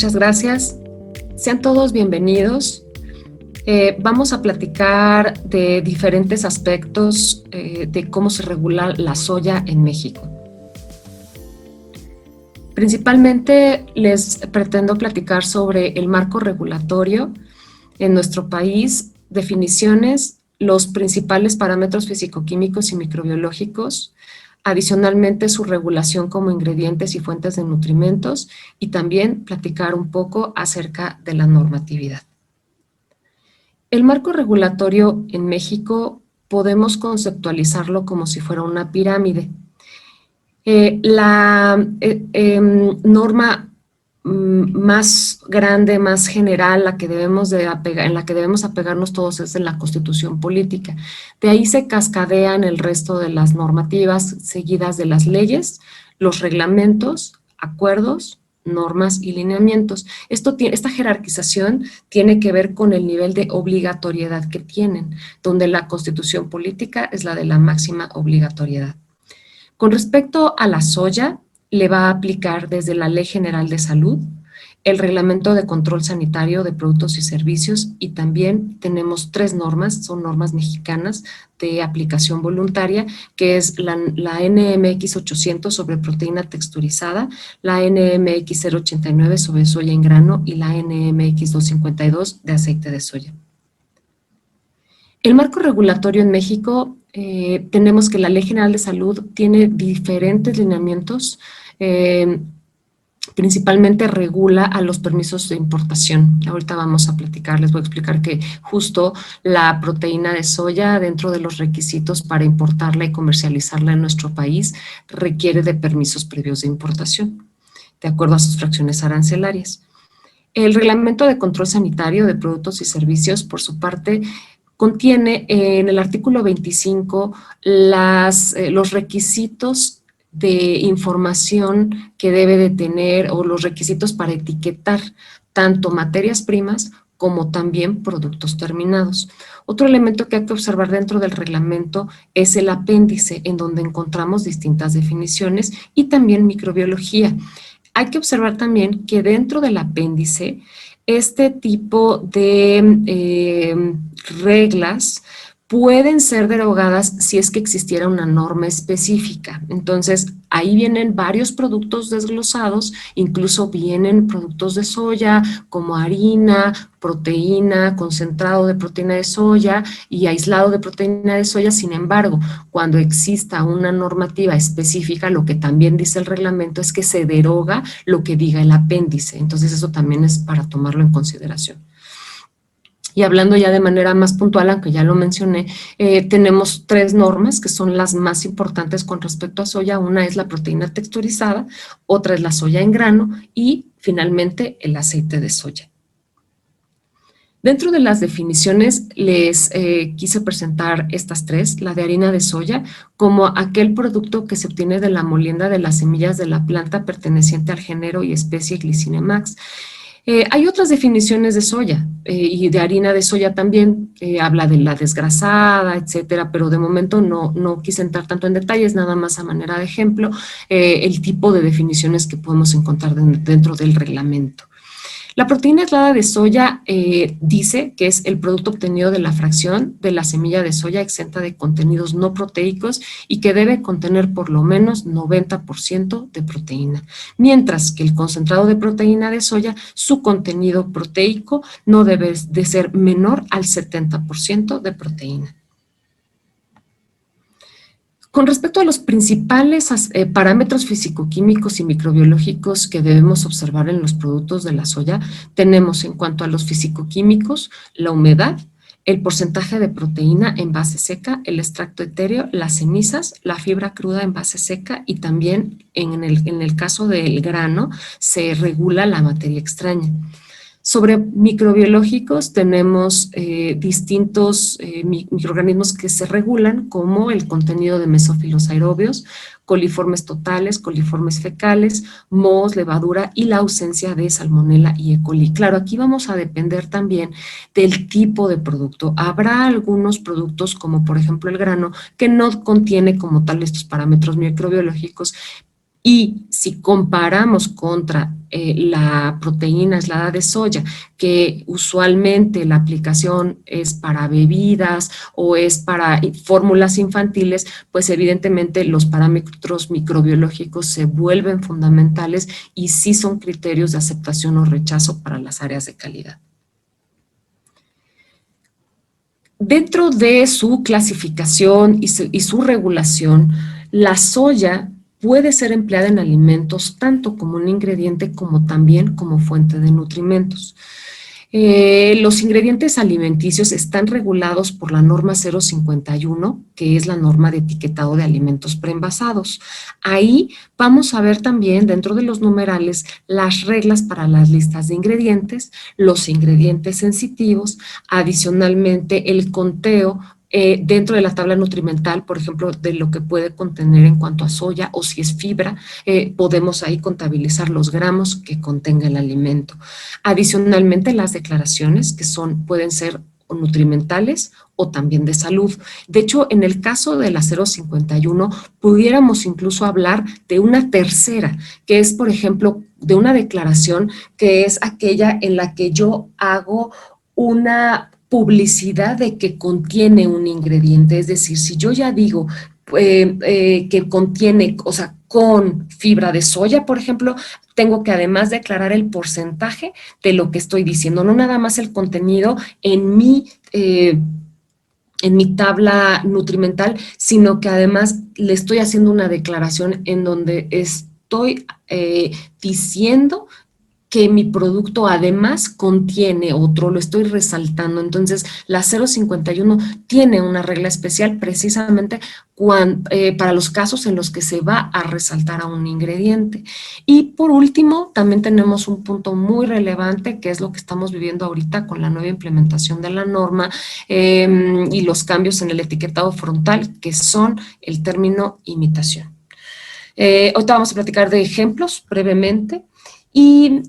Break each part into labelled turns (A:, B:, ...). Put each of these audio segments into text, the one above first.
A: Muchas gracias. Sean todos bienvenidos. Vamos a platicar de diferentes aspectos de cómo se regula la soya en México. Principalmente les pretendo platicar sobre el marco regulatorio en nuestro país, definiciones, los principales parámetros físico-químicos y microbiológicos, adicionalmente su regulación como ingredientes y fuentes de nutrimentos, y también platicar un poco acerca de la normatividad. El marco regulatorio en México podemos conceptualizarlo como si fuera una pirámide. La norma más grande, más general, en la que debemos apegarnos todos es en la Constitución política. De ahí se cascadean el resto de las normativas seguidas de las leyes, los reglamentos, acuerdos, normas y lineamientos. Esta jerarquización tiene que ver con el nivel de obligatoriedad que tienen, donde la Constitución política es la de la máxima obligatoriedad. Con respecto a la soya, le va a aplicar desde la Ley General de Salud, el Reglamento de Control Sanitario de Productos y Servicios, y también tenemos 3 normas, son normas mexicanas de aplicación voluntaria, que es la NMX 800 sobre proteína texturizada, la NMX 089 sobre soya en grano y la NMX 252 de aceite de soya. El marco regulatorio en México, tenemos que la Ley General de Salud tiene diferentes lineamientos, principalmente regula a los permisos de importación. Ahorita vamos a platicar, les voy a explicar que justo la proteína de soya, dentro de los requisitos para importarla y comercializarla en nuestro país, requiere de permisos previos de importación, de acuerdo a sus fracciones arancelarias. El Reglamento de Control Sanitario de Productos y Servicios, por su parte, contiene en el artículo 25 los requisitos de información que debe de tener o los requisitos para etiquetar tanto materias primas como también productos terminados. Otro elemento que hay que observar dentro del reglamento es el apéndice, en donde encontramos distintas definiciones y también microbiología. Hay que observar también que dentro del apéndice, este tipo de reglas pueden ser derogadas si es que existiera una norma específica. Entonces, ahí vienen varios productos desglosados, incluso vienen productos de soya como harina, proteína, concentrado de proteína de soya y aislado de proteína de soya. Sin embargo, cuando exista una normativa específica, lo que también dice el reglamento es que se deroga lo que diga el apéndice. Entonces, eso también es para tomarlo en consideración. Y hablando ya de manera más puntual, aunque ya lo mencioné, tenemos 3 normas que son las más importantes con respecto a soya. Una es la proteína texturizada, otra es la soya en grano y finalmente el aceite de soya. Dentro de las definiciones les quise presentar estas 3, la de harina de soya como aquel producto que se obtiene de la molienda de las semillas de la planta perteneciente al género y especie Glycinemax. Hay otras definiciones de soya y de harina de soya también, habla de la desgrasada, etcétera, pero de momento no quise entrar tanto en detalles, nada más a manera de ejemplo, el tipo de definiciones que podemos encontrar dentro del reglamento. La proteína aislada de soya dice que es el producto obtenido de la fracción de la semilla de soya exenta de contenidos no proteicos y que debe contener por lo menos 90% de proteína, mientras que el concentrado de proteína de soya, su contenido proteico no debe de ser menor al 70% de proteína. Con respecto a los principales parámetros físico-químicos y microbiológicos que debemos observar en los productos de la soya, tenemos en cuanto a los físico-químicos, la humedad, el porcentaje de proteína en base seca, el extracto etéreo, las cenizas, la fibra cruda en base seca y también en el caso del grano se regula la materia extraña. Sobre microbiológicos tenemos distintos microorganismos que se regulan, como el contenido de mesófilos aerobios, coliformes totales, coliformes fecales, mohos, levadura y la ausencia de salmonela y E. coli. Claro, aquí vamos a depender también del tipo de producto. Habrá algunos productos, como por ejemplo el grano, que no contiene como tal estos parámetros microbiológicos, Y si comparamos contra la proteína aislada de soya, que usualmente la aplicación es para bebidas o es para fórmulas infantiles, pues evidentemente los parámetros microbiológicos se vuelven fundamentales y sí son criterios de aceptación o rechazo para las áreas de calidad. Dentro de su clasificación y su regulación, la soya puede ser empleada en alimentos tanto como un ingrediente como también como fuente de nutrimentos. Los ingredientes alimenticios están regulados por la norma 051, que es la norma de etiquetado de alimentos preenvasados. Ahí vamos a ver también dentro de los numerales las reglas para las listas de ingredientes, los ingredientes sensitivos, adicionalmente el conteo dentro de la tabla nutrimental, por ejemplo, de lo que puede contener en cuanto a soya o si es fibra, podemos ahí contabilizar los gramos que contenga el alimento. Adicionalmente, las declaraciones que pueden ser nutrimentales o también de salud. De hecho, en el caso de la 051, pudiéramos incluso hablar de una tercera, que es, por ejemplo, de una declaración que es aquella en la que yo hago una publicidad de que contiene un ingrediente. Es decir, si yo ya digo que contiene, o sea, con fibra de soya, por ejemplo, tengo que además declarar el porcentaje de lo que estoy diciendo, no nada más el contenido en mi tabla nutrimental, sino que además le estoy haciendo una declaración en donde estoy diciendo que mi producto además contiene otro, lo estoy resaltando. Entonces, la 051 tiene una regla especial precisamente para los casos en los que se va a resaltar a un ingrediente. Y por último, también tenemos un punto muy relevante, que es lo que estamos viviendo ahorita con la nueva implementación de la norma y los cambios en el etiquetado frontal, que son el término imitación. Ahorita vamos a platicar de ejemplos brevemente. Y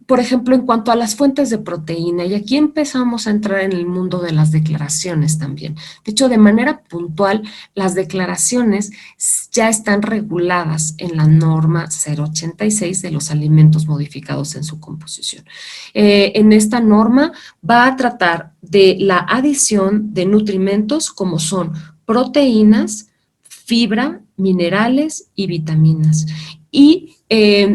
A: por ejemplo, en cuanto a las fuentes de proteína, y aquí empezamos a entrar en el mundo de las declaraciones también. De hecho, de manera puntual, las declaraciones ya están reguladas en la norma 086 de los alimentos modificados en su composición. En esta norma va a tratar de la adición de nutrimentos como son proteínas, fibra, minerales y vitaminas. Y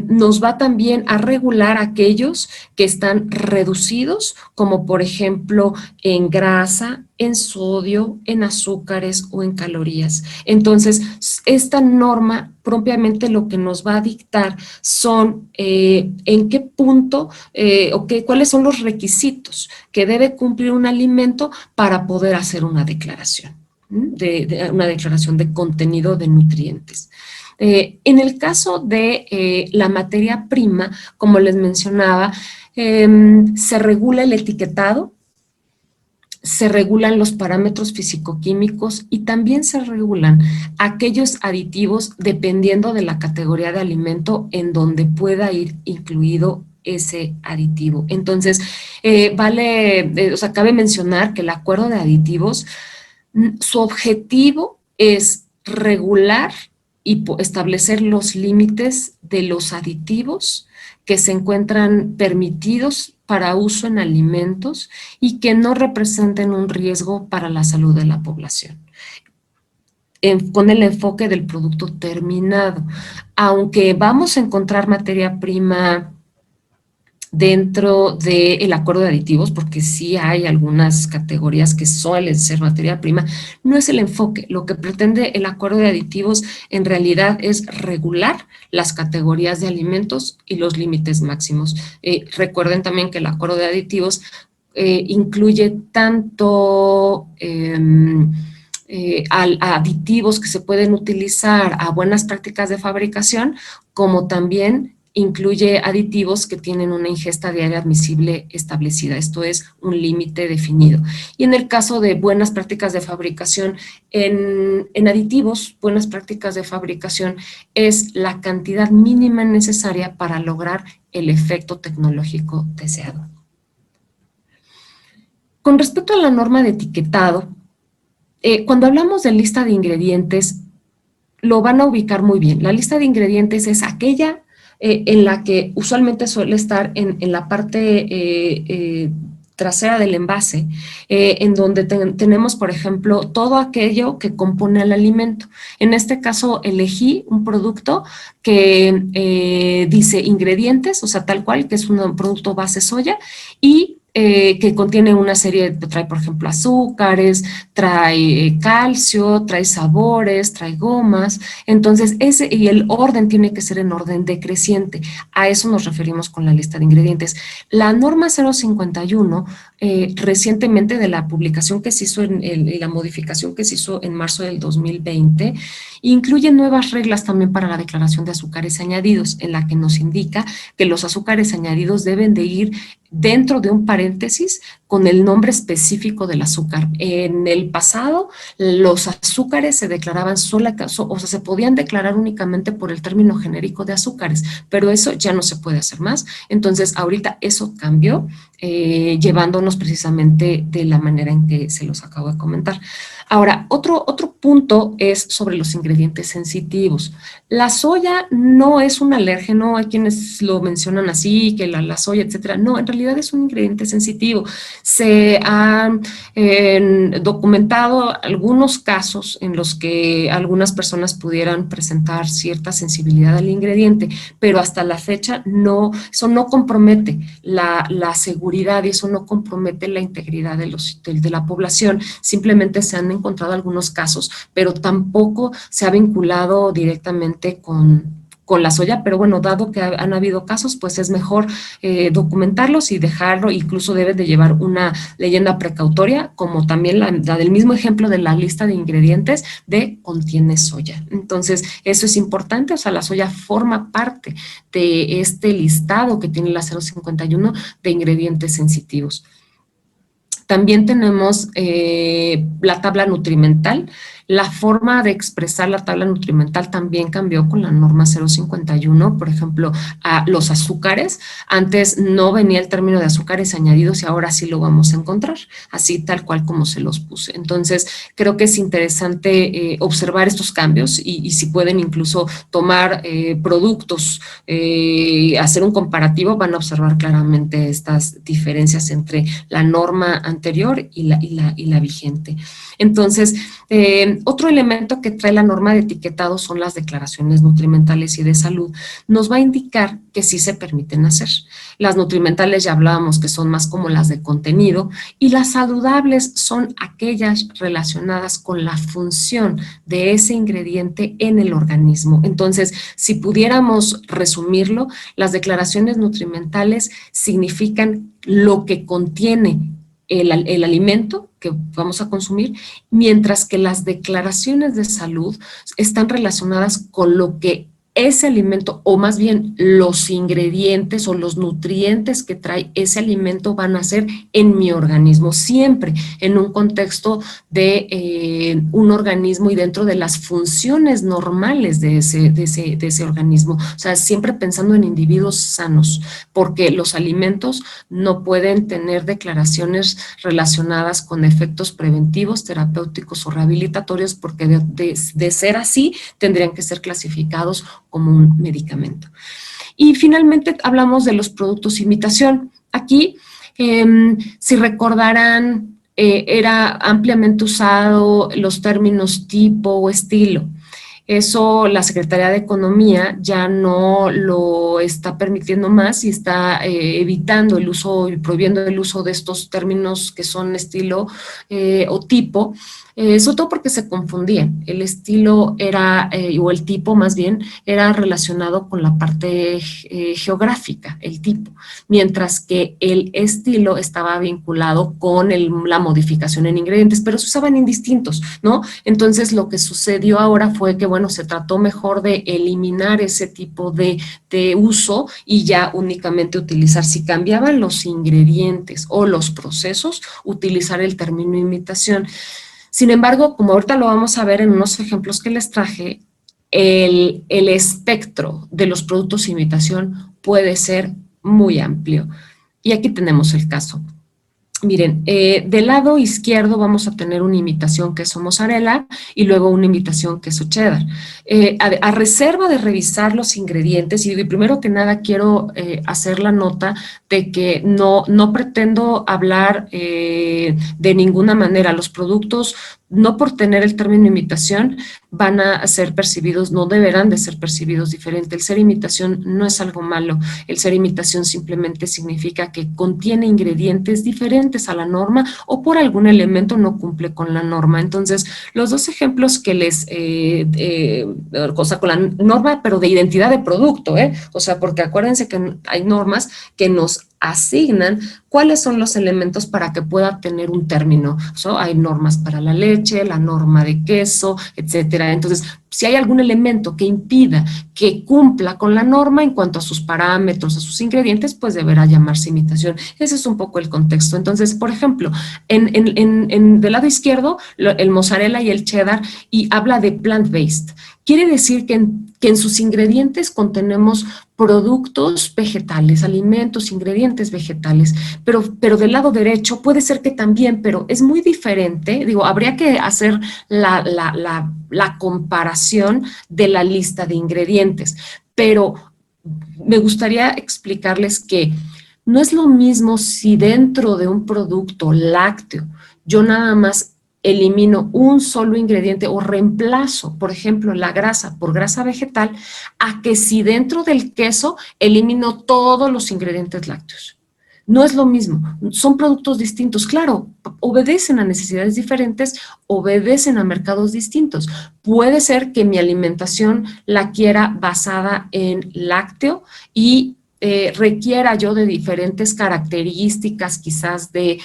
A: nos va también a regular aquellos que están reducidos, como por ejemplo en grasa, en sodio, en azúcares o en calorías. Entonces, esta norma propiamente lo que nos va a dictar son en qué punto cuáles son los requisitos que debe cumplir un alimento para poder hacer una declaración. De una declaración de contenido de nutrientes. En el caso de la materia prima, como les mencionaba, se regula el etiquetado, se regulan los parámetros fisicoquímicos y también se regulan aquellos aditivos dependiendo de la categoría de alimento en donde pueda ir incluido ese aditivo. Entonces, cabe mencionar que el acuerdo de aditivos, su objetivo es regular y establecer los límites de los aditivos que se encuentran permitidos para uso en alimentos y que no representen un riesgo para la salud de la población, con el enfoque del producto terminado. Aunque vamos a encontrar materia prima dentro del acuerdo de aditivos, porque sí hay algunas categorías que suelen ser materia prima, no es el enfoque. Lo que pretende el acuerdo de aditivos en realidad es regular las categorías de alimentos y los límites máximos. Recuerden también que el acuerdo de aditivos incluye tanto aditivos que se pueden utilizar a buenas prácticas de fabricación, como también incluye aditivos que tienen una ingesta diaria admisible establecida, esto es, un límite definido. Y en el caso de buenas prácticas de fabricación, en aditivos, buenas prácticas de fabricación es la cantidad mínima necesaria para lograr el efecto tecnológico deseado. Con respecto a la norma de etiquetado, cuando hablamos de lista de ingredientes, lo van a ubicar muy bien. La lista de ingredientes es aquella en la que usualmente suele estar en la parte trasera del envase, en donde tenemos, por ejemplo, todo aquello que compone el alimento. En este caso, elegí un producto que dice ingredientes, o sea, tal cual, que es un producto base soya, y que contiene una serie, trae por ejemplo azúcares, trae calcio, trae sabores, trae gomas, entonces ese y el orden tiene que ser en orden decreciente, a eso nos referimos con la lista de ingredientes. La norma 051, recientemente de la publicación que se hizo y la modificación que se hizo en marzo del 2020, incluye nuevas reglas también para la declaración de azúcares añadidos, en la que nos indica que los azúcares añadidos deben de ir dentro de un paréntesis con el nombre específico del azúcar. En el pasado, los azúcares se declaraban o sea, se podían declarar únicamente por el término genérico de azúcares, pero eso ya no se puede hacer más. Entonces, ahorita eso cambió, llevándonos precisamente de la manera en que se los acabo de comentar. Ahora, otro punto es sobre los ingredientes sensitivos. La soya no es un alérgeno, hay quienes lo mencionan así, que la soya, etcétera. No, en realidad es un ingrediente sensitivo. Se han documentado algunos casos en los que algunas personas pudieran presentar cierta sensibilidad al ingrediente, pero hasta la fecha no, eso no compromete la seguridad y eso no compromete la integridad de la población. Simplemente se han encontrado algunos casos, pero tampoco se ha vinculado directamente con la soya, pero bueno, dado que han habido casos, pues es mejor documentarlos y dejarlo, incluso debe de llevar una leyenda precautoria, como también la del mismo ejemplo de la lista de ingredientes de contiene soya. Entonces, eso es importante, o sea, la soya forma parte de este listado que tiene la 051 de ingredientes sensitivos. También tenemos la tabla nutrimental. La forma de expresar la tabla nutrimental también cambió con la norma 051. Por ejemplo, a los azúcares. Antes no venía el término de azúcares añadidos y ahora sí lo vamos a encontrar, así tal cual como se los puse. Entonces, creo que es interesante observar estos cambios y si pueden incluso tomar productos, hacer un comparativo, van a observar claramente estas diferencias entre la norma anterior y la vigente. Entonces, otro elemento que trae la norma de etiquetado son las declaraciones nutrimentales y de salud. Nos va a indicar que sí se permiten hacer. Las nutrimentales ya hablábamos que son más como las de contenido y las saludables son aquellas relacionadas con la función de ese ingrediente en el organismo. Entonces, si pudiéramos resumirlo, las declaraciones nutrimentales significan lo que contiene el alimento que vamos a consumir, mientras que las declaraciones de salud están relacionadas con lo que ese alimento, o más bien los ingredientes o los nutrientes que trae ese alimento van a ser en mi organismo, siempre en un contexto de un organismo y dentro de las funciones normales de ese organismo. O sea, siempre pensando en individuos sanos, porque los alimentos no pueden tener declaraciones relacionadas con efectos preventivos, terapéuticos o rehabilitatorios, porque de ser así, tendrían que ser clasificados como un medicamento. Y finalmente hablamos de los productos imitación. Aquí, si recordarán, era ampliamente usado los términos tipo o estilo. Eso la Secretaría de Economía ya no lo está permitiendo más y está evitando el uso y prohibiendo el uso de estos términos que son estilo o tipo, sobre todo porque se confundían. El estilo era, o el tipo más bien, era relacionado con la parte geográfica, el tipo, mientras que el estilo estaba vinculado con la modificación en ingredientes, pero se usaban indistintos, ¿no? Entonces lo que sucedió ahora fue que, bueno, se trató mejor de eliminar ese tipo de uso y ya únicamente utilizar, si cambiaban los ingredientes o los procesos, utilizar el término imitación. Sin embargo, como ahorita lo vamos a ver en unos ejemplos que les traje, el espectro de los productos imitación puede ser muy amplio. Y aquí tenemos el caso. Miren, del lado izquierdo vamos a tener una imitación queso mozzarella y luego una imitación queso cheddar. A reserva de revisar los ingredientes, y primero que nada quiero hacer la nota de que no pretendo hablar de ninguna manera. Los productos, no por tener el término imitación, van a ser percibidos, no deberán de ser percibidos diferente. El ser imitación no es algo malo. El ser imitación simplemente significa que contiene ingredientes diferentes a la norma o por algún elemento no cumple con la norma. Entonces, los dos ejemplos que o sea, con la norma, pero de identidad de producto, o sea, porque acuérdense que hay normas que nos asignan cuáles son los elementos para que pueda tener un término. Hay normas para la leche, la norma de queso, etcétera. Entonces, si hay algún elemento que impida que cumpla con la norma en cuanto a sus parámetros, a sus ingredientes, pues deberá llamarse imitación. Ese es un poco el contexto. Entonces, por ejemplo, del lado izquierdo, el mozzarella y el cheddar, y habla de plant-based. Quiere decir que en sus ingredientes contenemos productos vegetales, alimentos, ingredientes vegetales, pero del lado derecho puede ser que también, pero es muy diferente. Digo, habría que hacer la comparación de la lista de ingredientes, pero me gustaría explicarles que no es lo mismo si dentro de un producto lácteo yo nada más elimino un solo ingrediente o reemplazo, por ejemplo, la grasa por grasa vegetal, a que si dentro del queso elimino todos los ingredientes lácteos. No es lo mismo, son productos distintos. Claro, obedecen a necesidades diferentes, obedecen a mercados distintos. Puede ser que mi alimentación la quiera basada en lácteo y requiera yo de diferentes características, quizás de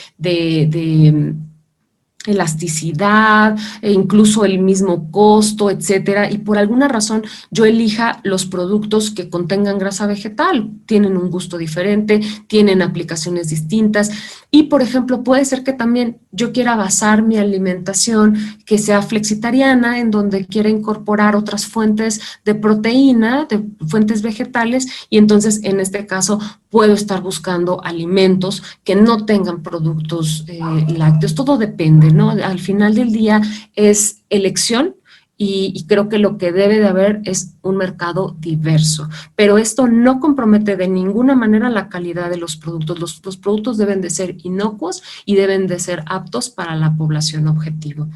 A: elasticidad, e incluso el mismo costo, etcétera, y por alguna razón yo elija los productos que contengan grasa vegetal, tienen un gusto diferente, tienen aplicaciones distintas, y por ejemplo puede ser que también yo quiera basar mi alimentación que sea flexitariana, en donde quiera incorporar otras fuentes de proteína, de fuentes vegetales, y entonces en este caso puedo estar buscando alimentos que no tengan productos lácteos. Todo depende, ¿no? Al final del día es elección y creo que lo que debe de haber es un mercado diverso. Pero esto no compromete de ninguna manera la calidad de los productos. Los productos deben de ser inocuos y deben de ser aptos para la población objetivo.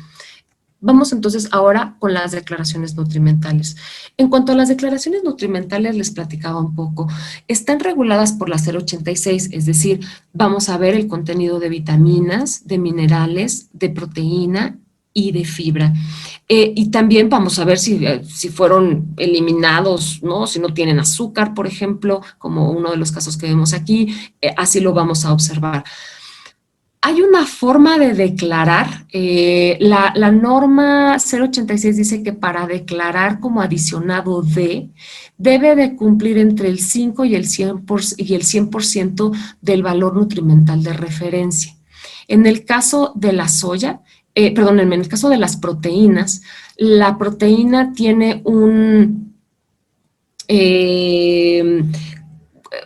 A: Vamos entonces ahora con las declaraciones nutrimentales. En cuanto a las declaraciones nutrimentales, les platicaba un poco. Están reguladas por la 086, es decir, vamos a ver el contenido de vitaminas, de minerales, de proteína y de fibra. Y también vamos a ver si fueron eliminados, ¿no? Si no tienen azúcar, por ejemplo, como uno de los casos que vemos aquí, así lo vamos a observar. Hay una forma de declarar, la norma 086 dice que para declarar como adicionado de, debe de cumplir entre el 5 y el 100% del valor nutrimental de referencia. En el caso de la soya, en el caso de las proteínas, la proteína tiene un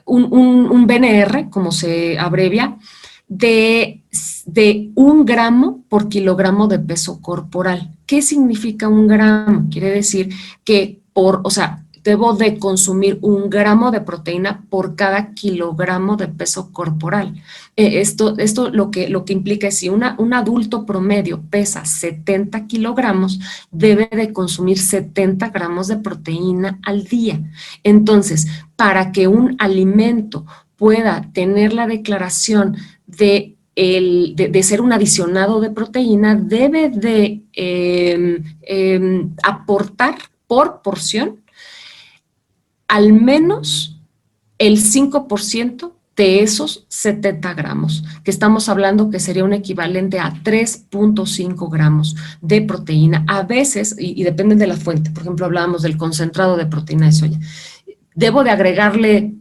A: BNR, como se abrevia, de 1 gramo por kilogramo de peso corporal. ¿Qué significa 1 gramo? Quiere decir que debo de consumir 1 gramo de proteína por cada kilogramo de peso corporal. Esto lo que implica es si un adulto promedio pesa 70 kilogramos, debe de consumir 70 gramos de proteína al día. Entonces, para que un alimento pueda tener la declaración de ser un adicionado de proteína, debe de aportar por porción al menos el 5% de esos 70 gramos, que estamos hablando que sería un equivalente a 3.5 gramos de proteína. A veces, y depende de la fuente, por ejemplo, hablábamos del concentrado de proteína de soya, debo de agregarle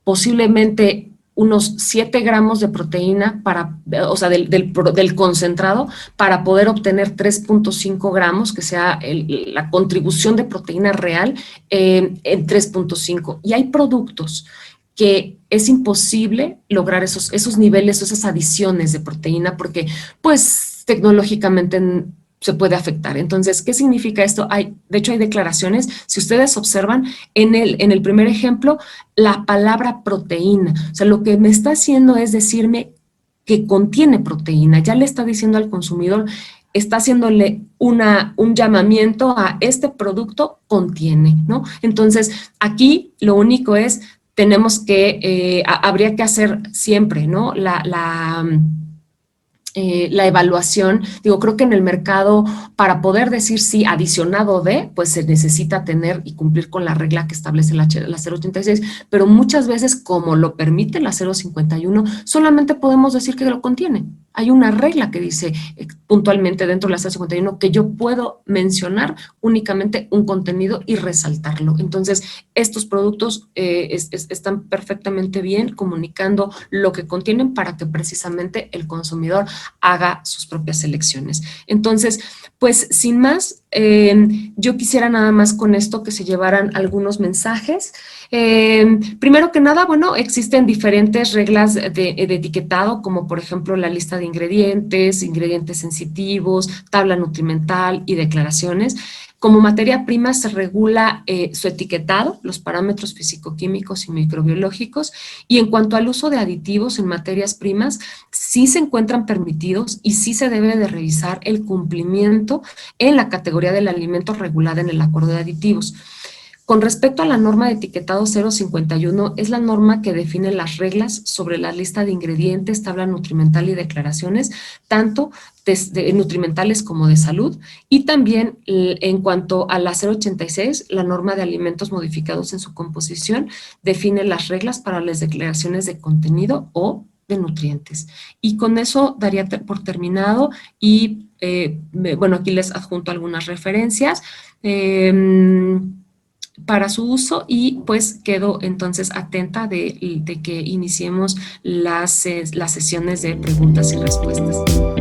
A: posiblemente unos 7 gramos de proteína del concentrado para poder obtener 3.5 gramos, que sea la contribución de proteína real en 3.5. Y hay productos que es imposible lograr esos niveles o esas adiciones de proteína porque, pues, tecnológicamente se puede afectar. Entonces, ¿qué significa esto? De hecho, hay declaraciones, si ustedes observan, en el primer ejemplo, la palabra proteína. O sea, lo que me está haciendo es decirme que contiene proteína. Ya le está diciendo al consumidor, está haciéndole un llamamiento a este producto contiene, ¿no? Entonces, aquí lo único es, tenemos que, habría que hacer siempre, ¿no? La evaluación, digo, creo que en el mercado para poder decir sí adicionado de, pues se necesita tener y cumplir con la regla que establece la 086, pero muchas veces como lo permite la 051, solamente podemos decir que lo contiene. Hay una regla que dice puntualmente dentro de la 051 que yo puedo mencionar únicamente un contenido y resaltarlo. Entonces, estos productos están perfectamente bien comunicando lo que contienen para que precisamente el consumidor haga sus propias elecciones. Entonces, pues sin más, yo quisiera nada más con esto que se llevaran algunos mensajes. Primero que nada, bueno, existen diferentes reglas de etiquetado, como por ejemplo la lista de ingredientes sensitivos, tabla nutrimental y declaraciones. Como materia prima se regula su etiquetado, los parámetros físico-químicos y microbiológicos, y en cuanto al uso de aditivos en materias primas, sí se encuentran permitidos y sí se debe de revisar el cumplimiento en la categoría del alimento regulada en el acuerdo de aditivos. Con respecto a la norma de etiquetado 051, es la norma que define las reglas sobre la lista de ingredientes, tabla nutrimental y declaraciones, tanto de nutrimentales como de salud, y también en cuanto a la 086, la norma de alimentos modificados en su composición, define las reglas para las declaraciones de contenido o de nutrientes. Y con eso daría por terminado y, bueno, aquí les adjunto algunas referencias para su uso y pues quedo entonces atenta de que iniciemos las sesiones de preguntas y respuestas.